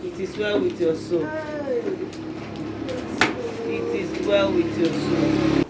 It is well with your soul. It is well with your soul.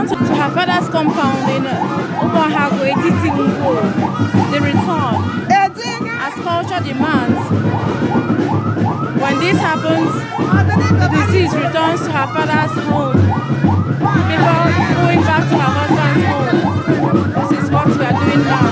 To her father's compound in Ngwo, the return, as culture demands. When this happens, the deceased returns to her father's home before going back to her husband's home. This is what we are doing now.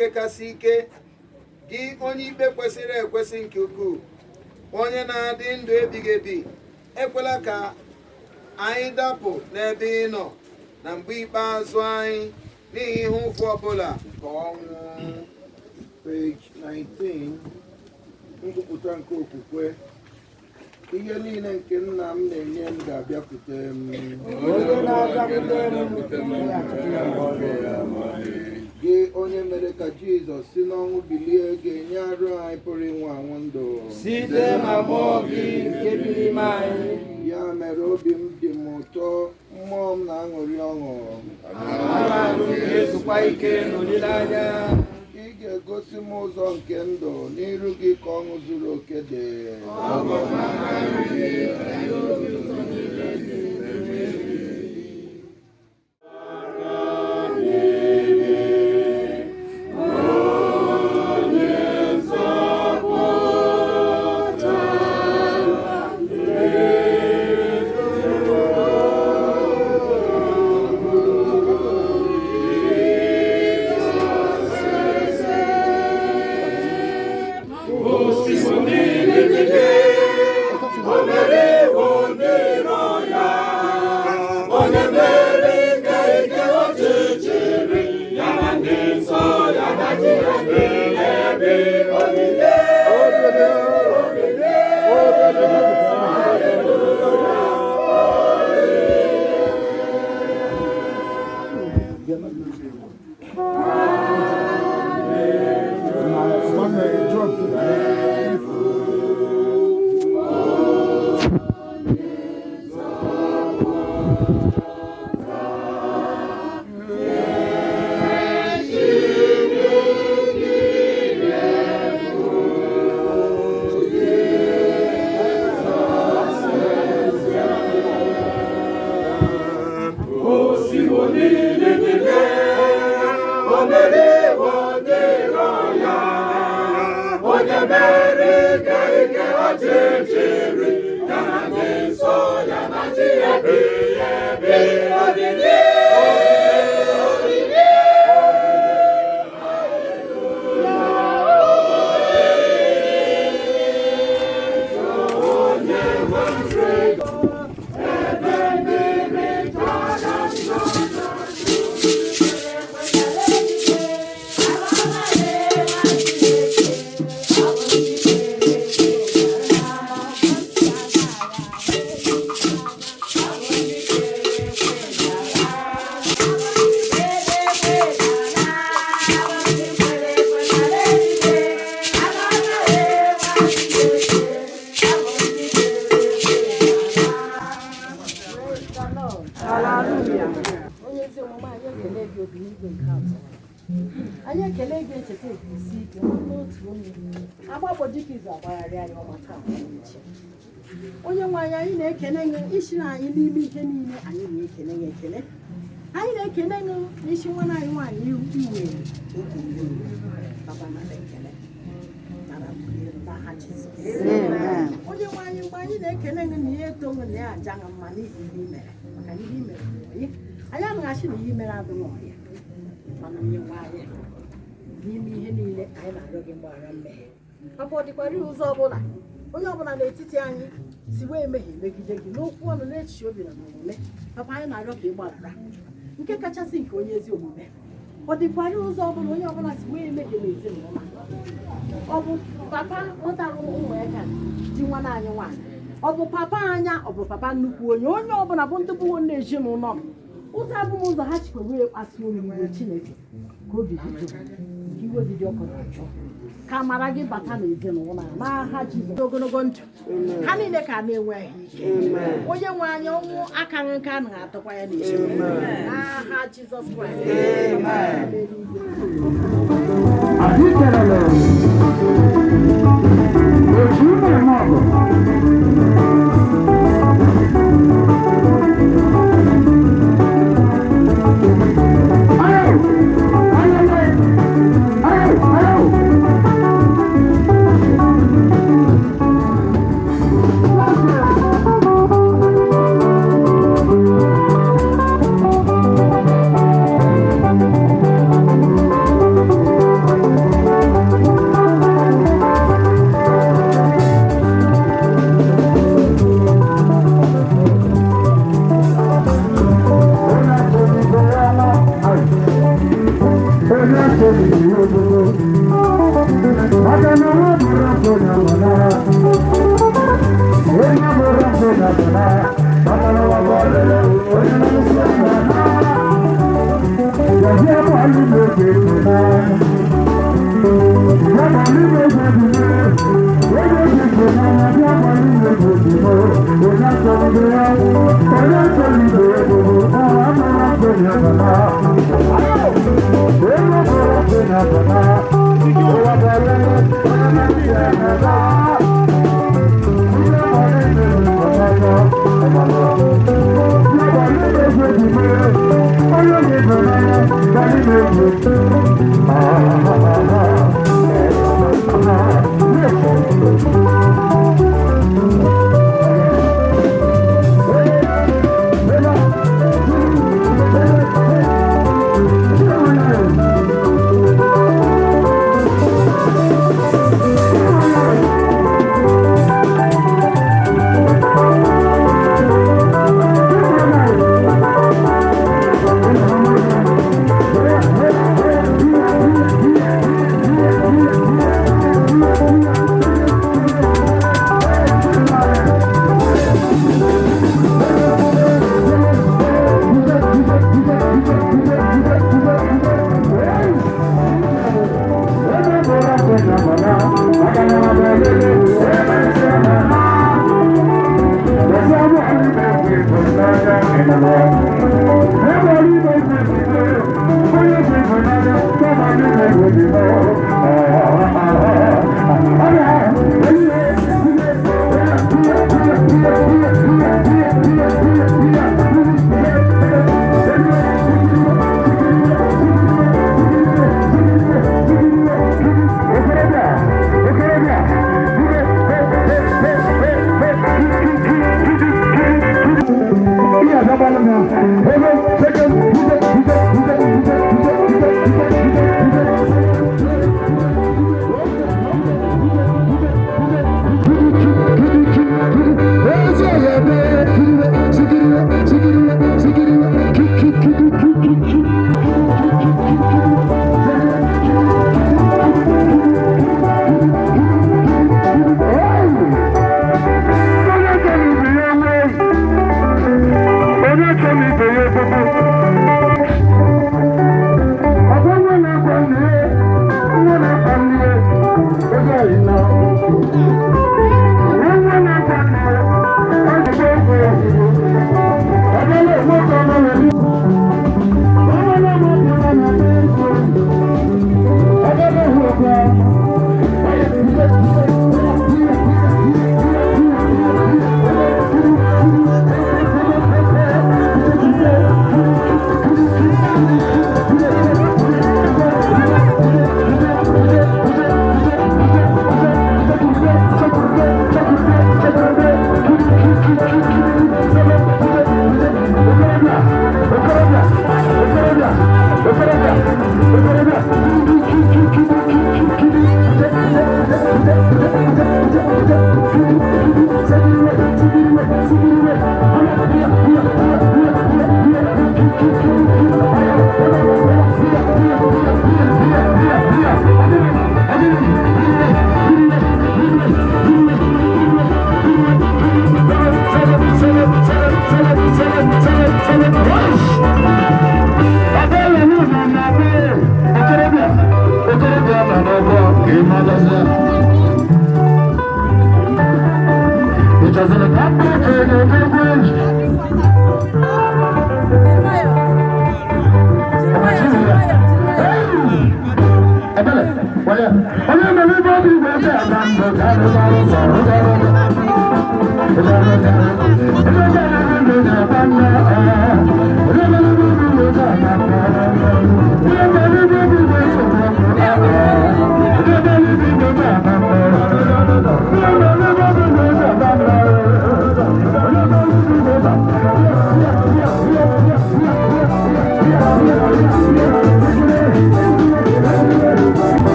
nke kasị ike, gị onye ikpe kwesịrị ekwesị nke ukwuu, onye na-adị ndụ ebighị ebi, ekwela ka anyị dapụ n'ebe ị nọ na mgbe ikpeazụ anyị n'ihi ihe ụfụ ọbụla nke ọnwụ. Page 19, ngụpụta nke okwukwe. Ihe niile nke nna m na-enye m ga-abịakwute m. Gị onye mere ka Jizọs si n'ọnwụ bilie, ga-enye arụ anyị pụrụ ịnwụ anwụ ndụ site na mmụọ gị nke bi n'ime anyị. Ya mere obi m dị m ụtọ, mmụọ m na-aṅụrị ọṅụ. Ara m ga-ezukwa ike n'olileanya. Ị ga-egosi m ụzọ nke ndụ, n'iru gị ka ọṅụ zuru oke dị. anyị ekele gị echeta isi ike n'otu onye agbapụ dịka izu agbagharị anyị ọmata onye nwe anyị na-ekele gị isi na anyị n'ime ihe niile anyị na-ekele gị ekele anyị na-ekele gị n'isi nwa anyị nwaanyị iwe onye nwe anyị mgbe anyị na-ekele gị na ihe etoghị na ya aja na mma n'ihi ihe mere maka ihe mere anyị anaghachị na ihe mere adịghị ọhịa mana onye nwe anyị n'ime ihe niile anyị na-arịọ gị mgbaghara mmehie papa ọ dịkwara ụzọ ọbụla onye ọbụla n'etiti anyị si wee emehie megide gị n'okwu ọnụ n'echiche obi na omume papa anyị na-arịọ ka ị gbaghara nke kachasị nke onye ezi omume ọ dịkwara ụzọ ọbụla onye ọbụla si wee emehie n'ezinụlọ ọ bụ papa mụtara ụmụ aka di nwa anyị nwaanyị ọ bụ papa anya ọ bụ papa nnukwu onye ọbụla bụ ndị bụwo nne ezinụlọ m ụzọ abụm ụzọ ha chikwa wee kpasuo n'igwe Chineke ka obi dị jụụ nke iwe dị ọkụ na-achọ ka amara gị bata n'ezinụlọ n'aha Jizọs ogologo ndụ ha niile ka na-enwe ike onye nwe anyị ọnwụ aka nka a na-atọkwa ya n'ezinụlọ n'aha Jizọs Kraịst.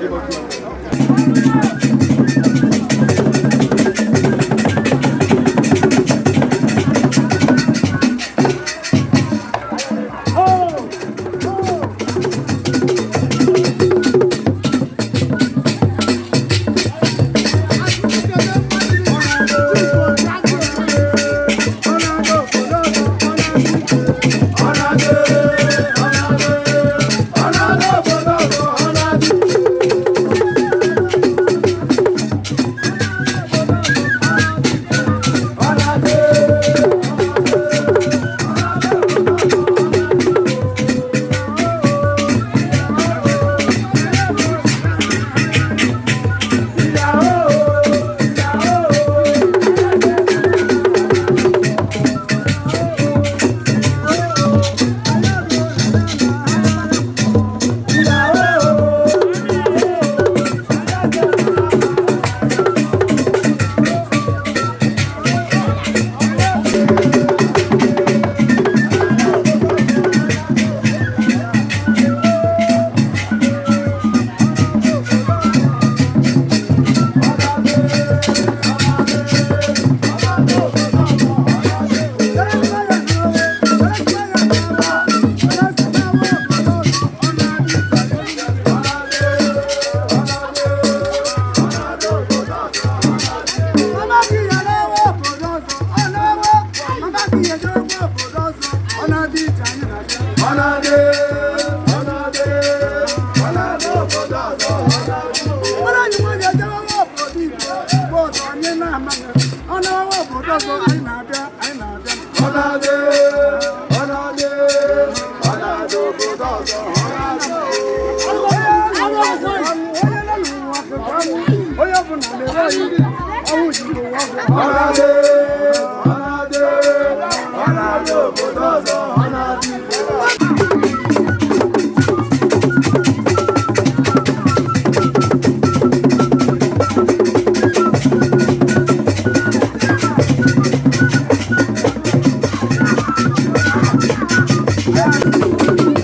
Thank you.